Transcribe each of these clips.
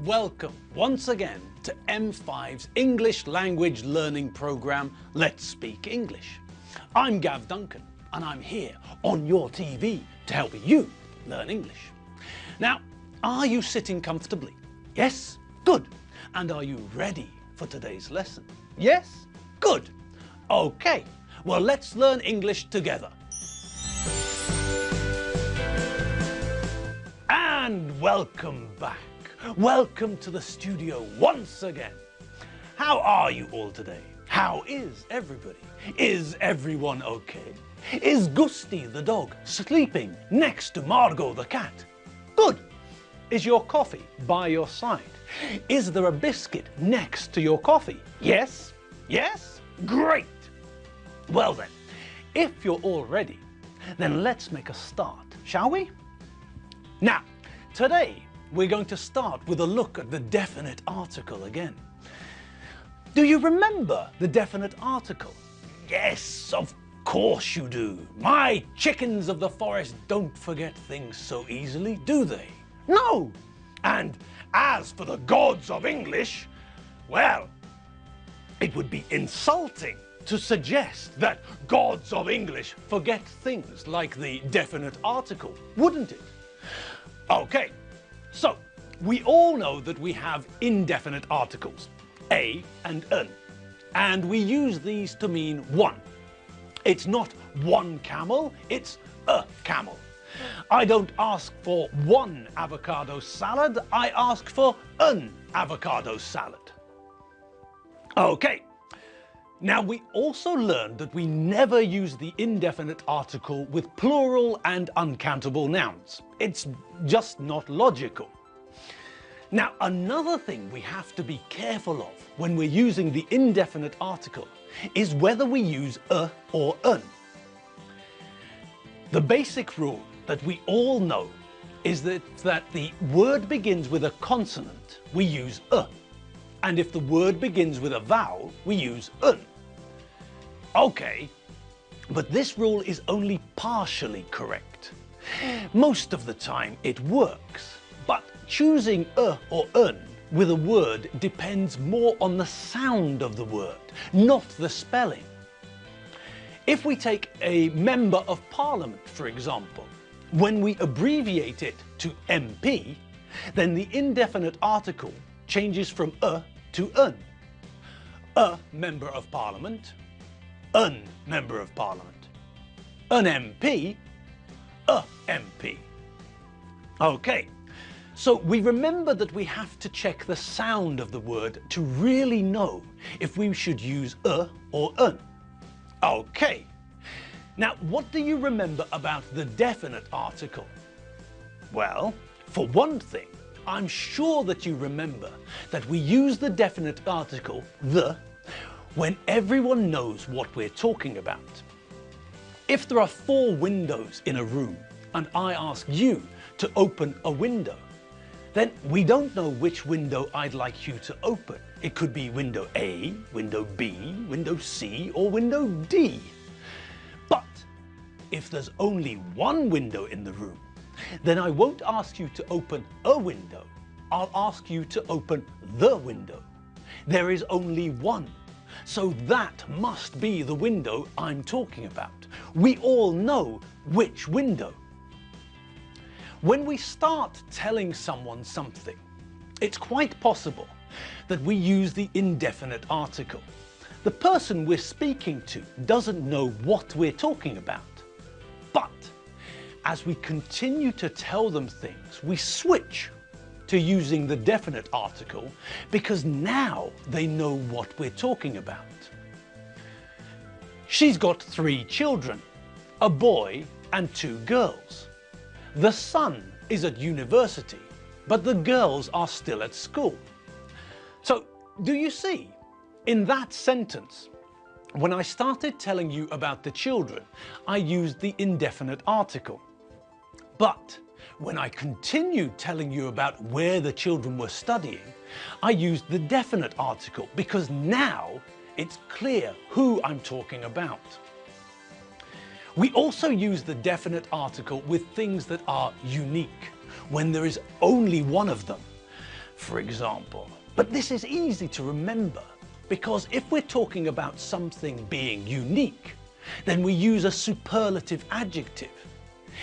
Welcome once again to M5's English language learning program, Let's Speak English. I'm Gav Duncan and I'm here on your TV to help you learn English. Now, are you sitting comfortably? Yes? Good. And are you ready for today's lesson? Yes? Good. Okay, well, let's learn English together. And welcome back. Welcome to the studio once again. How are you all today? How is everybody? Is everyone okay? Is Gusti the dog sleeping next to Margot the cat? Good. Is your coffee by your side? Is there a biscuit next to your coffee? Yes? Yes? Great. Well then, if you're all ready, then let's make a start, shall we? Now, today we're going to start with a look at the definite article again. Do you remember the definite article? Yes, of course you do. My chickens of the forest don't forget things so easily, do they? No! And as for the gods of English, well, it would be insulting to suggest that gods of English forget things like the definite article, wouldn't it? Okay, so we all know that we have indefinite articles, a and an, and we use these to mean one. It's not one camel, it's a camel. I don't ask for one avocado salad, I ask for an avocado salad. Okay, now we also learned that we never use the indefinite article with plural and uncountable nouns. It's just not logical. Now, another thing we have to be careful of when we're using the indefinite article is whether we use a or an. The basic rule that we all know is that the word begins with a consonant, we use a. And if the word begins with a vowel, we use an. Okay, but this rule is only partially correct. Most of the time it works, but choosing a or an with a word depends more on the sound of the word, not the spelling. If we take a member of parliament, for example, when we abbreviate it to MP, then the indefinite article changes from a to an. A member of parliament, an member of parliament. An MP, a MP. Okay, so we remember that we have to check the sound of the word to really know if we should use a or an. Okay, now what do you remember about the definite article? Well, for one thing, I'm sure that you remember that we use the definite article, the, when everyone knows what we're talking about. If there are 4 windows in a room and I ask you to open a window, then we don't know which window I'd like you to open. It could be window A, window B, window C, or window D. But if there's only one window in the room, then I won't ask you to open a window. I'll ask you to open the window. There is only one, so that must be the window I'm talking about. We all know which window. When we start telling someone something, it's quite possible that we use the indefinite article. The person we're speaking to doesn't know what we're talking about. But as we continue to tell them things, we switch to using the definite article because now they know what we're talking about. She's got 3 children, a boy and 2 girls. The son is at university, but the girls are still at school. So, do you see? In that sentence, when I started telling you about the children, I used the indefinite article. But when I continued telling you about where the children were studying, I used the definite article because now it's clear who I'm talking about. We also use the definite article with things that are unique, when there is only one of them. for example. But this is easy to remember because if we're talking about something being unique, then we use a superlative adjective.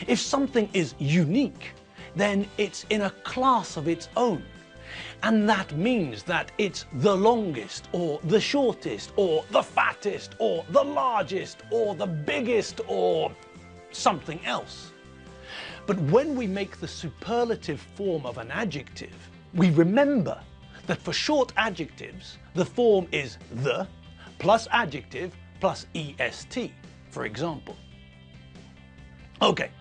If something is unique, then it's in a class of its own. And that means that it's the longest, or the shortest, or the fattest, or the largest, or the biggest, or something else. But when we make the superlative form of an adjective, we remember that for short adjectives, the form is the plus adjective plus est, for example. Okay.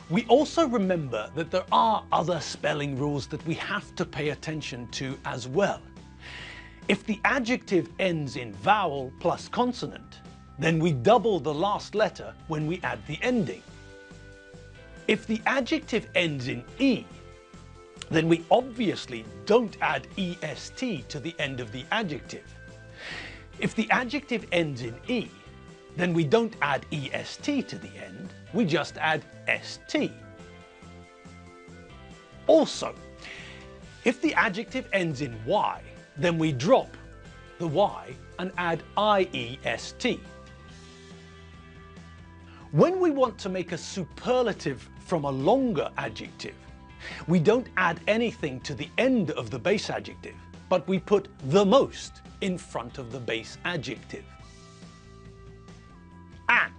We also remember that there are other spelling rules that we have to pay attention to as well. If the adjective ends in vowel plus consonant, then we double the last letter when we add the ending. If the adjective ends in E, then we obviously don't add est to the end of the adjective. If the adjective ends in E, then we don't add est to the end, we just add st. Also, if the adjective ends in Y, then we drop the Y and add iest. When we want to make a superlative from a longer adjective, we don't add anything to the end of the base adjective, but we put the most in front of the base adjective. And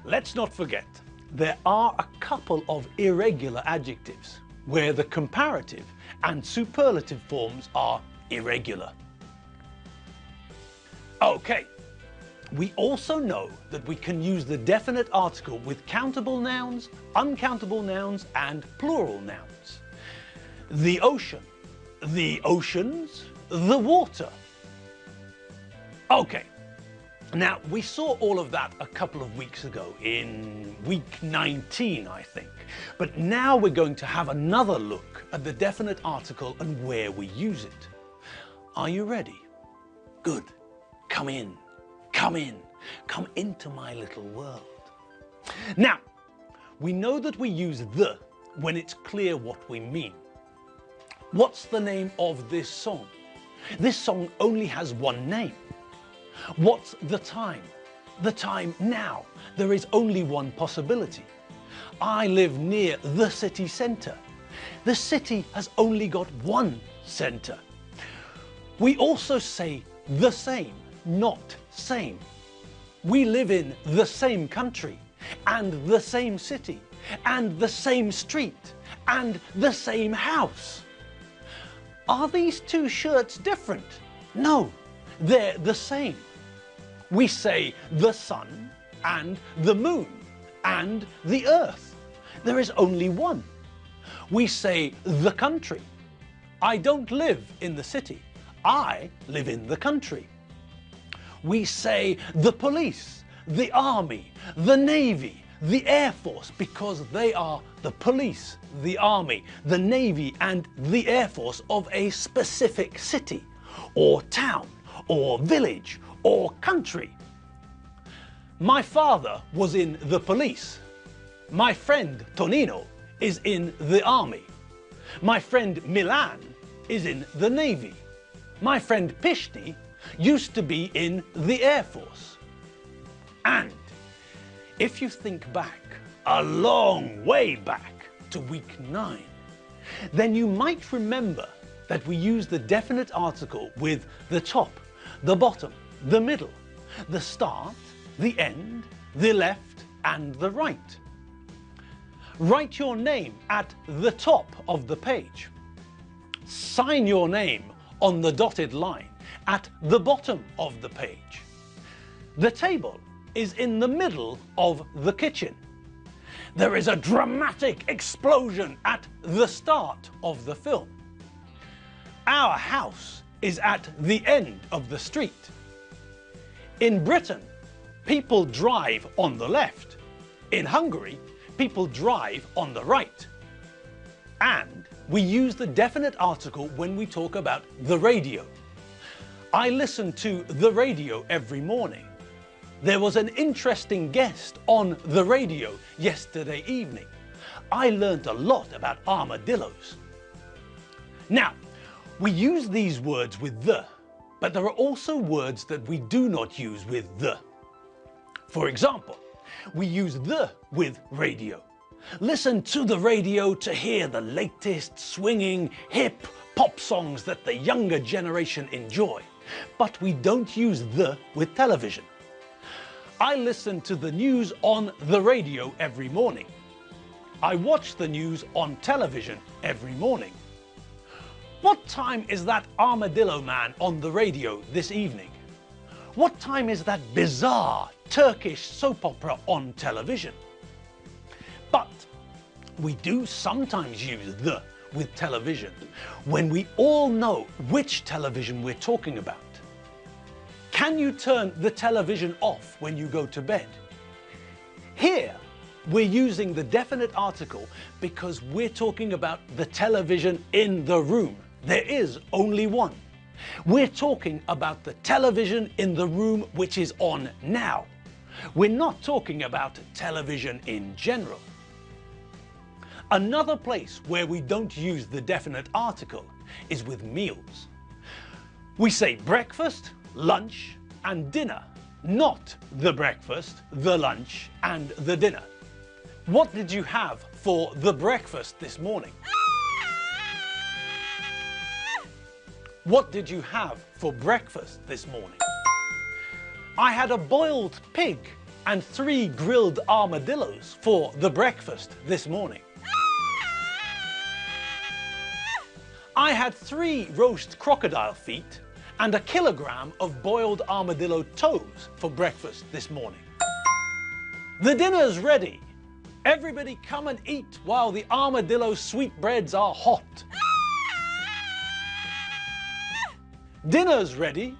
let's not forget, there are a couple of irregular adjectives where the comparative and superlative forms are irregular. Okay, we also know that we can use the definite article with countable nouns, uncountable nouns, and plural nouns. The ocean, the oceans, the water. Okay. Now, we saw all of that a couple of weeks ago, in week 19, I think. But now we're going to have another look at the definite article and where we use it. Are you ready? Good. Come in. Come in. Come into my little world. Now, we know that we use the when it's clear what we mean. What's the name of this song? This song only has one name. What's the time? The time now. There is only one possibility. I live near the city centre. The city has only got one centre. We also say the same, not same. We live in the same country, and the same city, and the same street, and the same house. Are these two shirts different? No, they're the same. We say the sun and the moon and the earth. There is only one. We say the country. I don't live in the city. I live in the country. We say the police, the army, the navy, the air force, because they are the police, the army, the navy and the air force of a specific city or town or village or country. My father was in the police. My friend Tonino is in the army. My friend Milan is in the navy. My friend Pishti used to be in the air force. And if you think back, a long way back to week 9, then you might remember that we use the definite article with the top, the bottom, the middle, the start, the end, the left, and the right. Write your name at the top of the page. Sign your name on the dotted line at the bottom of the page. The table is in the middle of the kitchen. There is a dramatic explosion at the start of the film. Our house is at the end of the street. In Britain, people drive on the left. In Hungary, people drive on the right. And we use the definite article when we talk about the radio. I listen to the radio every morning. There was an interesting guest on the radio yesterday evening. I learned a lot about armadillos. Now, We use these words with the, but there are also words that we do not use with the. For example, we use the with radio. Listen to the radio to hear the latest swinging, hip pop songs that the younger generation enjoy. But we don't use the with television. I listen to the news on the radio every morning. I watch the news on television every morning. What time is that armadillo man on the radio this evening? What time is that bizarre Turkish soap opera on television? But we do sometimes use the with television when we all know which television we're talking about. Can you turn the television off when you go to bed? Here, we're using the definite article because we're talking about the television in the room. There is only one. We're talking about the television in the room which is on now. We're not talking about television in general. Another place where we don't use the definite article is with meals. We say breakfast, lunch, and dinner, not the breakfast, the lunch, and the dinner. What did you have for the breakfast this morning? What did you have for breakfast this morning? I had a boiled pig and 3 grilled armadillos for the breakfast this morning. I had 3 roast crocodile feet and 1 kilogram of boiled armadillo toes for breakfast this morning. The dinner's ready. Everybody come and eat while the armadillo sweetbreads are hot. Dinner's ready.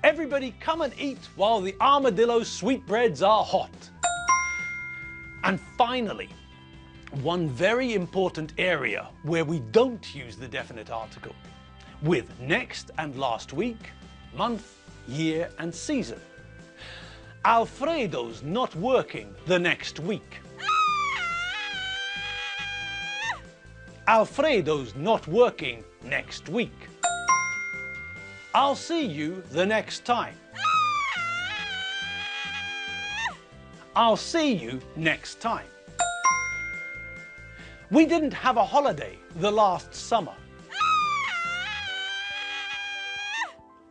Everybody come and eat while the armadillo sweetbreads are hot. And finally, one very important area where we don't use the definite article, with next and last week, month, year and season. Alfredo's not working the next week. Alfredo's not working next week. I'll see you the next time. I'll see you next time. We didn't have a holiday the last summer.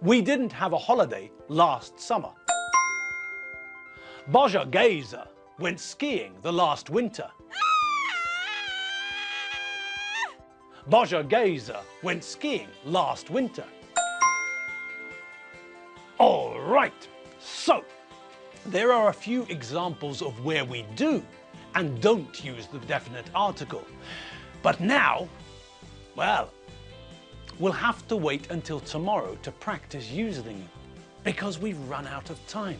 We didn't have a holiday last summer. Boja Geza went skiing the last winter. Boja Geza went skiing last winter. All right, so there are a few examples of where we do and don't use the definite article. But now, well, we'll have to wait until tomorrow to practice using it because we've run out of time.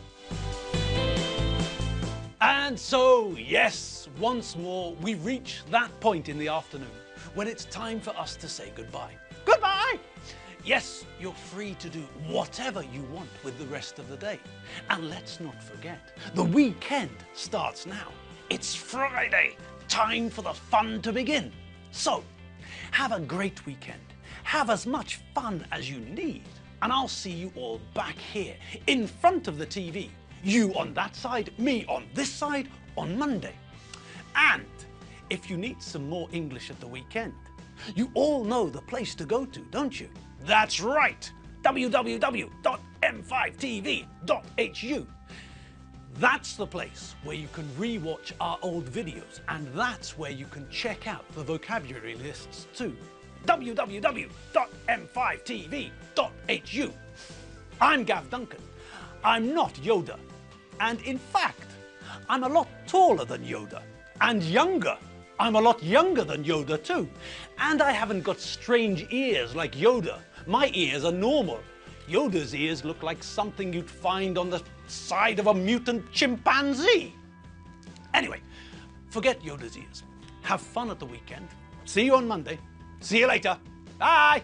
And so, yes, once more, we reach that point in the afternoon when it's time for us to say goodbye. Goodbye! Yes, you're free to do whatever you want with the rest of the day. And let's not forget, the weekend starts now. It's Friday, time for the fun to begin. So, have a great weekend. Have as much fun as you need. And I'll see you all back here, in front of the TV. You on that side, me on this side, on Monday. And if you need some more English at the weekend, you all know the place to go to, don't you? That's right, www.m5tv.hu. That's the place where you can re-watch our old videos, and that's where you can check out the vocabulary lists too. www.m5tv.hu. I'm Gav Duncan. I'm not Yoda. And in fact, I'm a lot taller than Yoda. And younger. I'm a lot younger than Yoda too. And I haven't got strange ears like Yoda. My ears are normal. Yoda's ears look like something you'd find on the side of a mutant chimpanzee. Anyway, forget Yoda's ears. Have fun at the weekend. See you on Monday. See you later. Bye.